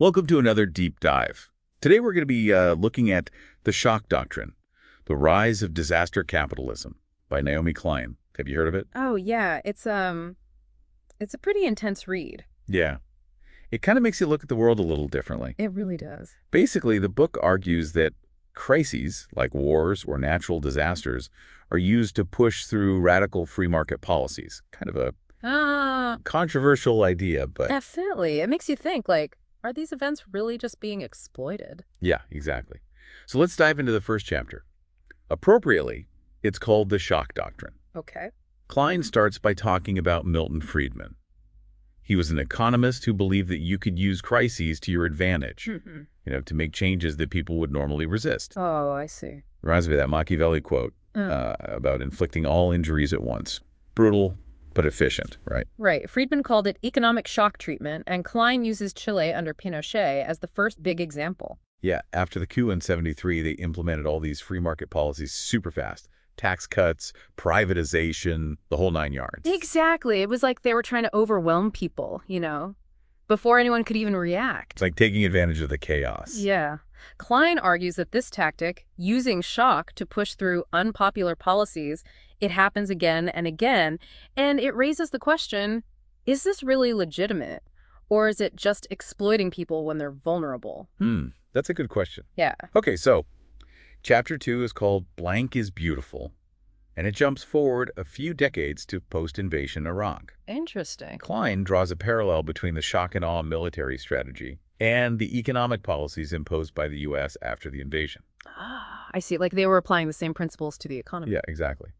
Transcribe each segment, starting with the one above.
Welcome to another deep dive. Today we're going to be looking at the Shock Doctrine, The Rise of Disaster Capitalism by Naomi Klein. Have you heard of it? Oh, yeah. It's a pretty intense read. Yeah. It kind of makes you look at the world a little differently. It really does. Basically, the book argues that crises, like wars or natural disasters, are used to push through radical free market policies. Kind of a controversial idea, but... Definitely. It makes you think, like, are these events really just being exploited? Yeah, exactly. So let's dive into the first chapter. Appropriately, it's called the Shock Doctrine. Okay. Klein starts by talking about Milton Friedman. He was an economist who believed that you could use crises to your advantage, to make changes that people would normally resist. Oh, I see. Reminds me of that Machiavelli quote about inflicting all injuries at once. Brutal, but efficient, right? Right. Friedman called it economic shock treatment, and Klein uses Chile under Pinochet as the first big example. Yeah, after the coup in '73, they implemented all these free market policies super fast. Tax cuts, privatization, the whole nine yards. Exactly. It was like they were trying to overwhelm people, before anyone could even react. It's like taking advantage of the chaos. Yeah. Klein argues that this tactic, using shock to push through unpopular policies, it happens again and again, and it raises the question, is this really legitimate? Or is it just exploiting people when they're vulnerable? That's a good question. Yeah. Okay, so Chapter 2 is called Blank is Beautiful, and it jumps forward a few decades to post-invasion Iraq. Interesting. Klein draws a parallel between the shock and awe military strategy and the economic policies imposed by the U.S. after the invasion. Ah, I see. Like they were applying the same principles to the economy. Yeah, exactly.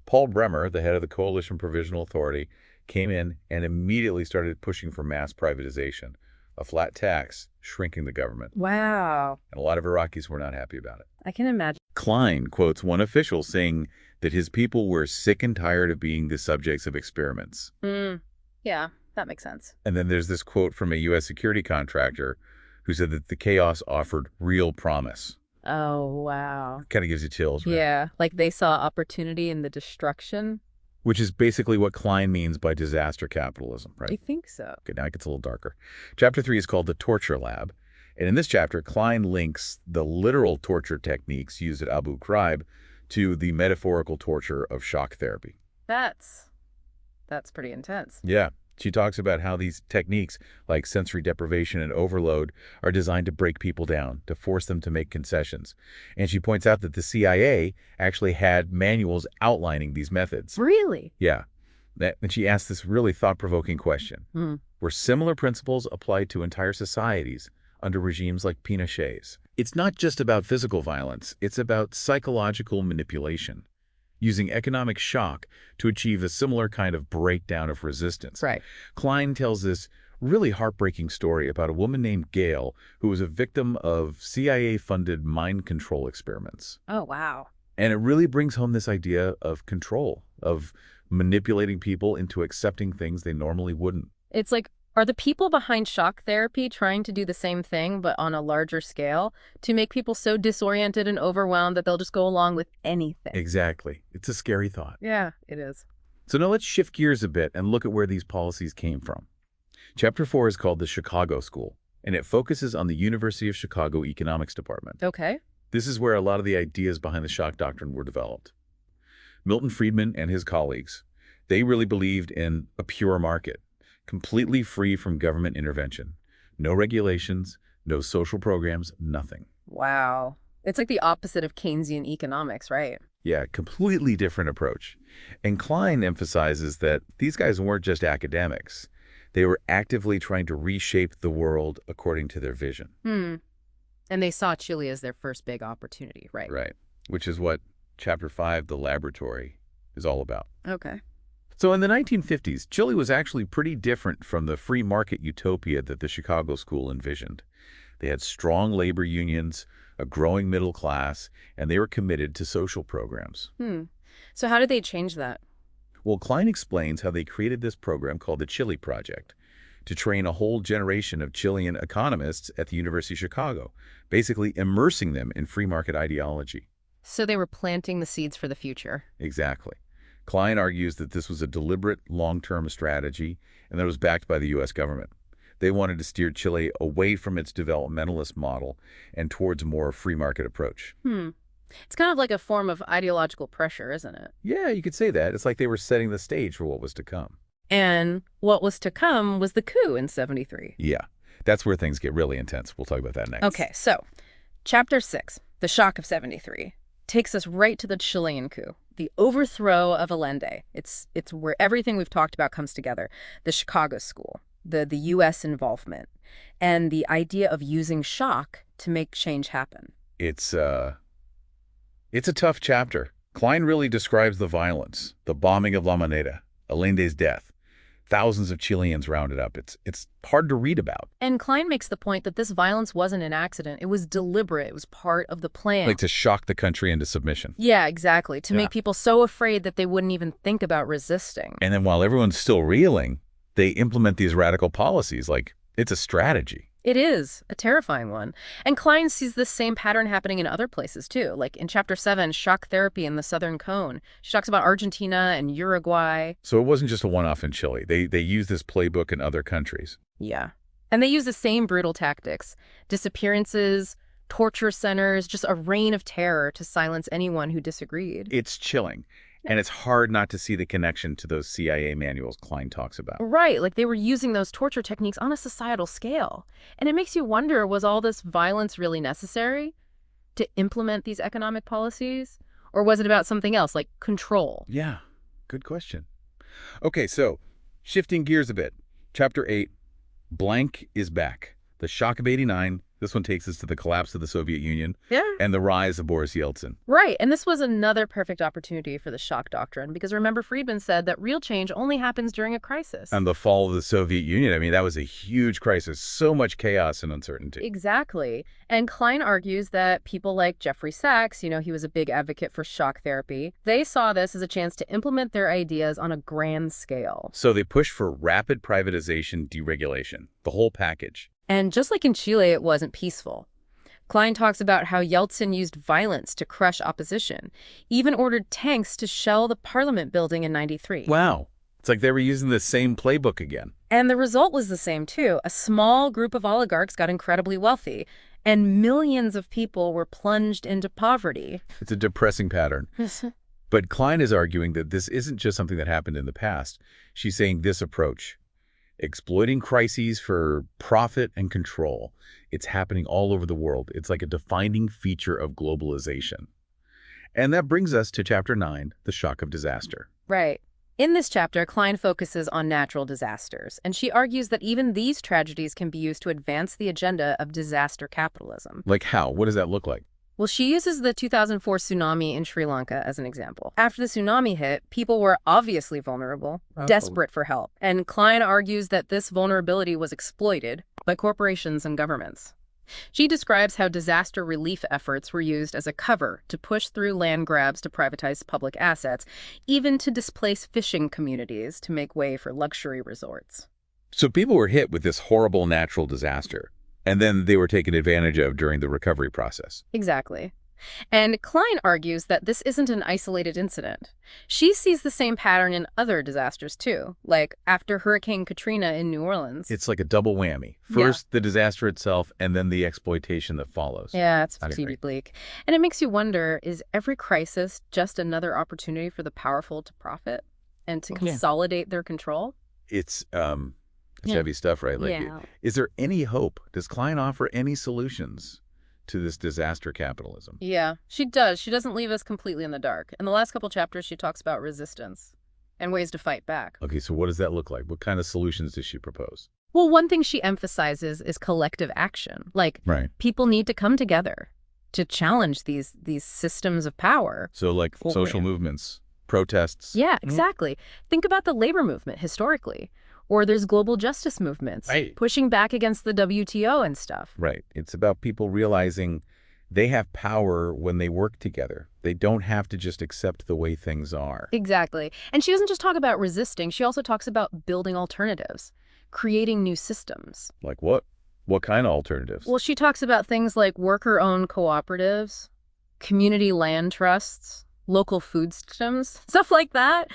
Paul Bremer, the head of the Coalition Provisional Authority, came in and immediately started pushing for mass privatization, a flat tax, shrinking the government. Wow. And a lot of Iraqis were not happy about it. I can imagine. Klein quotes one official saying that his people were sick and tired of being the subjects of experiments. Yeah, that makes sense. And then there's this quote from a U.S. security contractor who said that the chaos offered real promise. Oh, wow. Kind of gives you chills, right? Yeah, like they saw opportunity in the destruction. Which is basically what Klein means by disaster capitalism, right? I think so. Okay, now it gets a little darker. Chapter 3 is called The Torture Lab. And in this chapter, Klein links the literal torture techniques used at Abu Ghraib to the metaphorical torture of shock therapy. That's pretty intense. Yeah. She talks about how these techniques, like sensory deprivation and overload, are designed to break people down, to force them to make concessions. And she points out that the CIA actually had manuals outlining these methods. Really? Yeah. And she asked this really thought-provoking question. Were similar principles applied to entire societies under regimes like Pinochet's? It's not just about physical violence. It's about psychological manipulation, using economic shock to achieve a similar kind of breakdown of resistance. Right. Klein tells this really heartbreaking story about a woman named Gail who was a victim of CIA-funded mind control experiments. Oh, wow. And it really brings home this idea of control, of manipulating people into accepting things they normally wouldn't. It's like, are the people behind shock therapy trying to do the same thing, but on a larger scale, to make people so disoriented and overwhelmed that they'll just go along with anything? Exactly. It's a scary thought. Yeah, it is. So now let's shift gears a bit and look at where these policies came from. Chapter 4 is called the Chicago School, and it focuses on the University of Chicago Economics Department. Okay. This is where a lot of the ideas behind the shock doctrine were developed. Milton Friedman and his colleagues, they really believed in a pure market, completely free from government intervention. No regulations, no social programs, nothing. Wow. It's like the opposite of Keynesian economics, right? Yeah, completely different approach. And Klein emphasizes that these guys weren't just academics. They were actively trying to reshape the world according to their vision. And they saw Chile as their first big opportunity, right? Right, which is what Chapter 5, The Laboratory, is all about. Okay. So in the 1950s, Chile was actually pretty different from the free market utopia that the Chicago School envisioned. They had strong labor unions, a growing middle class, and they were committed to social programs. So how did they change that? Well, Klein explains how they created this program called the Chile Project to train a whole generation of Chilean economists at the University of Chicago, basically immersing them in free market ideology. So they were planting the seeds for the future. Exactly. Klein argues that this was a deliberate long-term strategy and that it was backed by the U.S. government. They wanted to steer Chile away from its developmentalist model and towards a more free market approach. It's kind of like a form of ideological pressure, isn't it? Yeah, you could say that. It's like they were setting the stage for what was to come. And what was to come was the coup in 73. Yeah, that's where things get really intense. We'll talk about that next. Okay, so Chapter 6, The Shock of 73, takes us right to the Chilean coup, the overthrow of Allende. It's where everything we've talked about comes together. The Chicago School, the U.S. involvement, and the idea of using shock to make change happen. It's a tough chapter. Klein really describes the violence, the bombing of La Moneda, Allende's death. Thousands of Chileans rounded up. It's hard to read about. And Klein makes the point that this violence wasn't an accident. It was deliberate. It was part of the plan. Like to shock the country into submission. Yeah, exactly. To make people so afraid that they wouldn't even think about resisting. And then while everyone's still reeling, they implement these radical policies. Like, it's a strategy. It is a terrifying one. And Klein sees this same pattern happening in other places, too. Like in Chapter 7, Shock Therapy in the Southern Cone. She talks about Argentina and Uruguay. So it wasn't just a one-off in Chile. They used this playbook in other countries. Yeah. And they use the same brutal tactics. Disappearances, torture centers, just a reign of terror to silence anyone who disagreed. It's chilling. And it's hard not to see the connection to those CIA manuals Klein talks about. Right, like they were using those torture techniques on a societal scale. And it makes you wonder, was all this violence really necessary to implement these economic policies? Or was it about something else, like control? Yeah, good question. Okay, so shifting gears a bit. Chapter 8, Blank is Back. The Shock of 89. This one takes us to the collapse of the Soviet Union and the rise of Boris Yeltsin. Right, and this was another perfect opportunity for the Shock Doctrine, because remember Friedman said that real change only happens during a crisis. And the fall of the Soviet Union, I mean, that was a huge crisis, so much chaos and uncertainty. Exactly. And Klein argues that people like Jeffrey Sachs, you know, he was a big advocate for shock therapy, they saw this as a chance to implement their ideas on a grand scale. So they pushed for rapid privatization, deregulation, the whole package. And just like in Chile, it wasn't peaceful. Klein talks about how Yeltsin used violence to crush opposition, even ordered tanks to shell the parliament building in 93. Wow. It's like they were using the same playbook again. And the result was the same, too. A small group of oligarchs got incredibly wealthy, and millions of people were plunged into poverty. It's a depressing pattern. But Klein is arguing that this isn't just something that happened in the past. She's saying this approach, exploiting crises for profit and control, it's happening all over the world. It's like a defining feature of globalization. And that brings us to Chapter 9, The Shock of Disaster. Right. In this chapter, Klein focuses on natural disasters, and she argues that even these tragedies can be used to advance the agenda of disaster capitalism. Like how? What does that look like? Well, she uses the 2004 tsunami in Sri Lanka as an example. After the tsunami hit, people were obviously vulnerable, desperate for help. And Klein argues that this vulnerability was exploited by corporations and governments. She describes how disaster relief efforts were used as a cover to push through land grabs to privatize public assets, even to displace fishing communities to make way for luxury resorts. So people were hit with this horrible natural disaster, and then they were taken advantage of during the recovery process. Exactly. And Klein argues that this isn't an isolated incident. She sees the same pattern in other disasters, too, like after Hurricane Katrina in New Orleans. It's like a double whammy. First, the disaster itself, and then the exploitation that follows. Yeah, it's pretty bleak. And it makes you wonder, is every crisis just another opportunity for the powerful to profit and to consolidate their control? It's heavy stuff, right? Like, is there any hope? Does Klein offer any solutions to this disaster capitalism? Yeah, she does. She doesn't leave us completely in the dark. In the last couple chapters, she talks about resistance and ways to fight back. Okay, so what does that look like? What kind of solutions does she propose? Well, one thing she emphasizes is collective action. Like, people need to come together to challenge these systems of power. So like social movements, protests. Yeah, exactly. Think about the labor movement historically. Or there's global justice movements pushing back against the WTO and stuff. Right. It's about people realizing they have power when they work together. They don't have to just accept the way things are. Exactly. And she doesn't just talk about resisting. She also talks about building alternatives, creating new systems. Like what? What kind of alternatives? Well, she talks about things like worker-owned cooperatives, community land trusts, local food systems, stuff like that.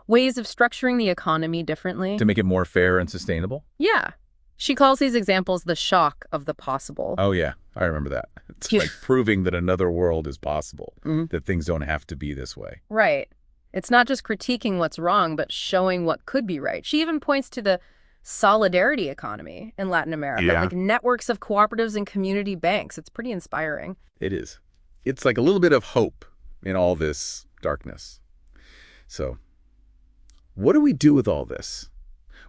Ways of structuring the economy differently. To make it more fair and sustainable? Yeah. She calls these examples the shock of the possible. Oh, yeah. I remember that. It's Yeah. like proving that another world is possible, Mhm. that things don't have to be this way. Right. It's not just critiquing what's wrong, but showing what could be right. She even points to the solidarity economy in Latin America, Yeah. like networks of cooperatives and community banks. It's pretty inspiring. It is. It's like a little bit of hope in all this darkness. So, what do we do with all this?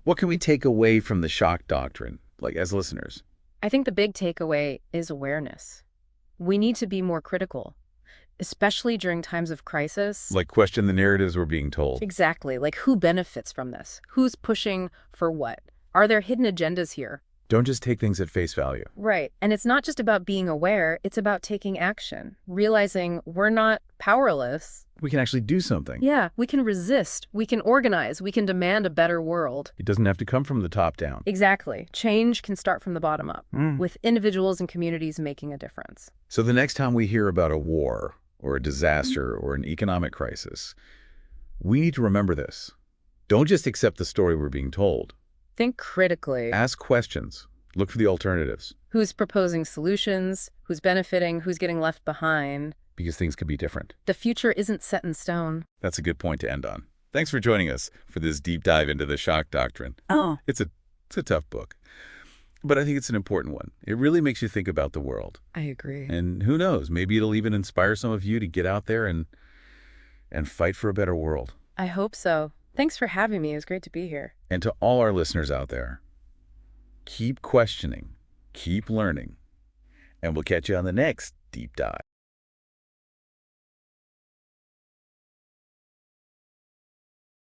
What can we take away from the shock doctrine, like as listeners? I think the big takeaway is awareness. We need to be more critical, especially during times of crisis. Like question the narratives we're being told. Exactly. Like, who benefits from this? Who's pushing for what? Are there hidden agendas here? Don't just take things at face value. Right. And it's not just about being aware, it's about taking action, realizing we're not powerless. We can actually do something. Yeah, we can resist, we can organize, we can demand a better world. It doesn't have to come from the top down. Exactly. Change can start from the bottom up, with individuals and communities making a difference. So the next time we hear about a war or a disaster or an economic crisis, we need to remember this. Don't just accept the story we're being told. Think critically. Ask questions. Look for the alternatives. Who's proposing solutions? Who's benefiting? Who's getting left behind? Because things could be different. The future isn't set in stone. That's a good point to end on. Thanks for joining us for this deep dive into the shock doctrine. Oh. It's a tough book, but I think it's an important one. It really makes you think about the world. I agree. And who knows, maybe it'll even inspire some of you to get out there and fight for a better world. I hope so. Thanks for having me. It was great to be here. And to all our listeners out there, keep questioning, keep learning, and we'll catch you on the next deep dive.